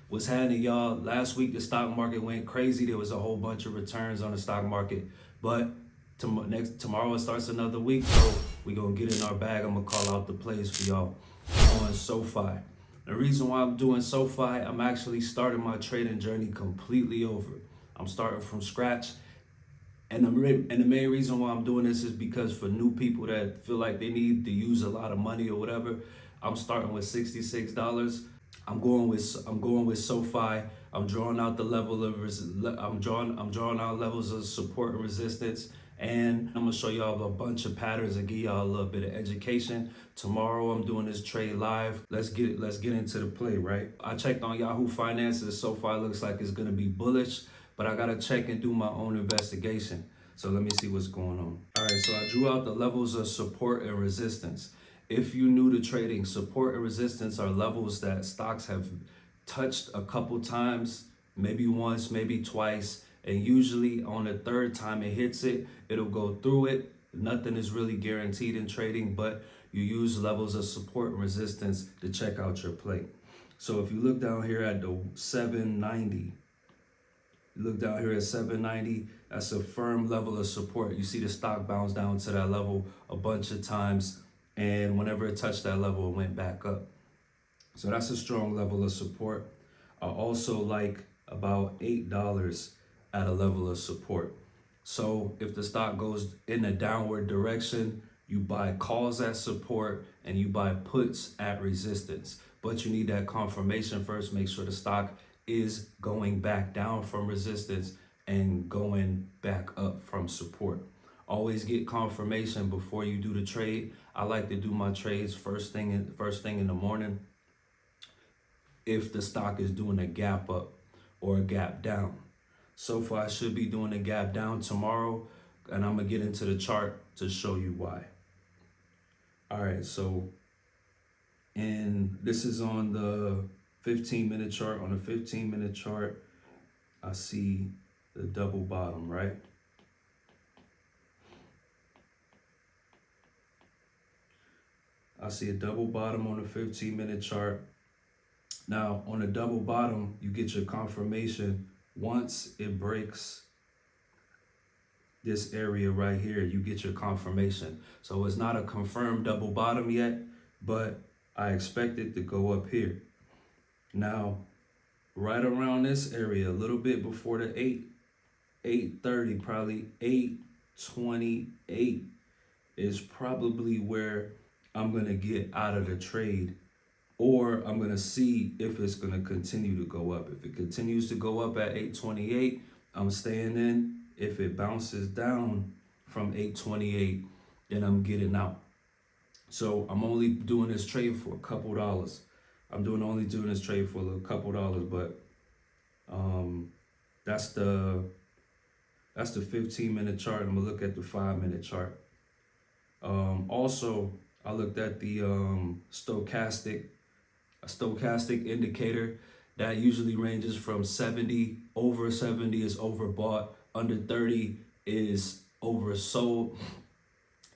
What's happening, y'all? Last week the stock market went crazy. There was a whole bunch of returns on the stock market, but tomorrow it starts another week, so we gonna get in our bag. I'm gonna call out the plays for y'all on SoFi. The reason why I'm doing SoFi, I'm actually starting my trading journey completely over. I'm starting from scratch. And the main reason why I'm doing this is because for new people that feel like they need to use a lot of money or whatever, I'm starting with $66. I'm going with SoFi. I'm drawing out the level of I'm drawing out levels of support and resistance, and I'm gonna show y'all a bunch of patterns and give y'all a little bit of education. Tomorrow I'm doing this trade live. Let's get into the play, right? I checked on Yahoo Finances. SoFi looks like it's gonna be bullish, but I gotta check and do my own investigation. So let me see what's going on. All right, so I drew out the levels of support and resistance. If you're new to trading, support and resistance are levels that stocks have touched a couple times, maybe once, maybe twice, and usually on the third time it hits it, it'll go through it. Nothing is really guaranteed in trading, but you use levels of support and resistance to check out your play. So if you look down here at the 790, look down here at 790, that's a firm level of support. You see the stock bounce down to that level a bunch of times, and whenever it touched that level, it went back up. So that's a strong level of support. I also like about $8 at a level of support. So if the stock goes in a downward direction, you buy calls at support and you buy puts at resistance. But you need that confirmation first. Make sure the stock is going back down from resistance and going back up from support. Always get confirmation before you do the trade. I like to do my trades first thing in the morning. If the stock is doing a gap up or a gap down, so far I should be doing a gap down tomorrow, and I'm gonna get into the chart to show you why. All right, so and this is on the 15-minute chart. On the 15-minute chart, I see the double bottom, right? I see a double bottom on the 15-minute chart. Now, on the double bottom, you get your confirmation once it breaks this area right here. You get your confirmation. So it's not a confirmed double bottom yet, but I expect it to go up here. Now, right around this area, a little bit before the 830, probably 828 is probably where I'm gonna get out of the trade, or I'm gonna see if it's gonna continue to go up. If it continues to go up at 828, I'm staying in. If it bounces down from 828, then I'm getting out. So I'm only doing this trade for a couple dollars. Only doing this trade for a couple dollars, but that's the 15-minute chart. I'm gonna look at the 5-minute chart. Also, I looked at the stochastic indicator that usually ranges from 70. Over 70 is overbought, under 30 is oversold.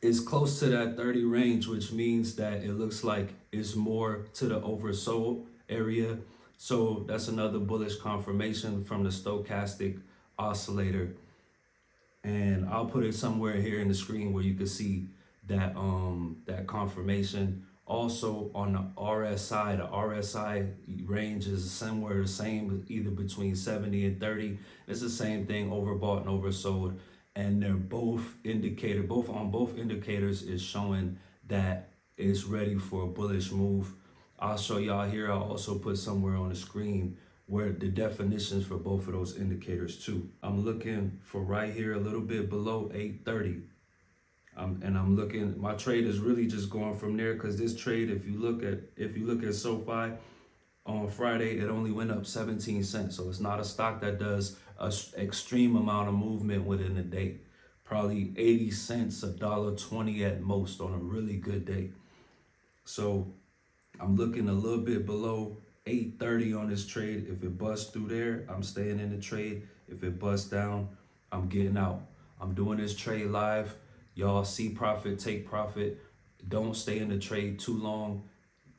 It's close to that 30 range, which means that it looks like it's more to the oversold area. So that's another bullish confirmation from the stochastic oscillator. And I'll put it somewhere here in the screen where you can see that that confirmation. Also on the RSI range is somewhere the same, either between 70 and 30. It's the same thing, overbought and oversold. And they're both indicators is showing that it's ready for a bullish move. I'll show y'all here. I'll also put somewhere on the screen where the definitions for both of those indicators too. I'm looking for right here a little bit below 830. And I'm looking, my trade is really just going from there, because this trade, if you look at SoFi on Friday, it only went up 17 cents. So it's not a stock that does an extreme amount of movement within a day. Probably 80 cents, $1.20 at most on a really good day. So I'm looking a little bit below 830 on this trade. If it busts through there, I'm staying in the trade. If it busts down, I'm getting out. I'm doing this trade live. Y'all see profit, take profit. Don't stay in the trade too long,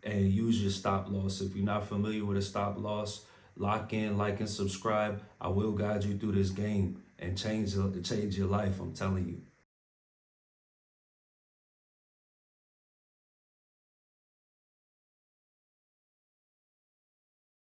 and use your stop loss. If you're not familiar with a stop loss, Lock in, like, and subscribe. I will guide you through this game and change your life. I'm telling you.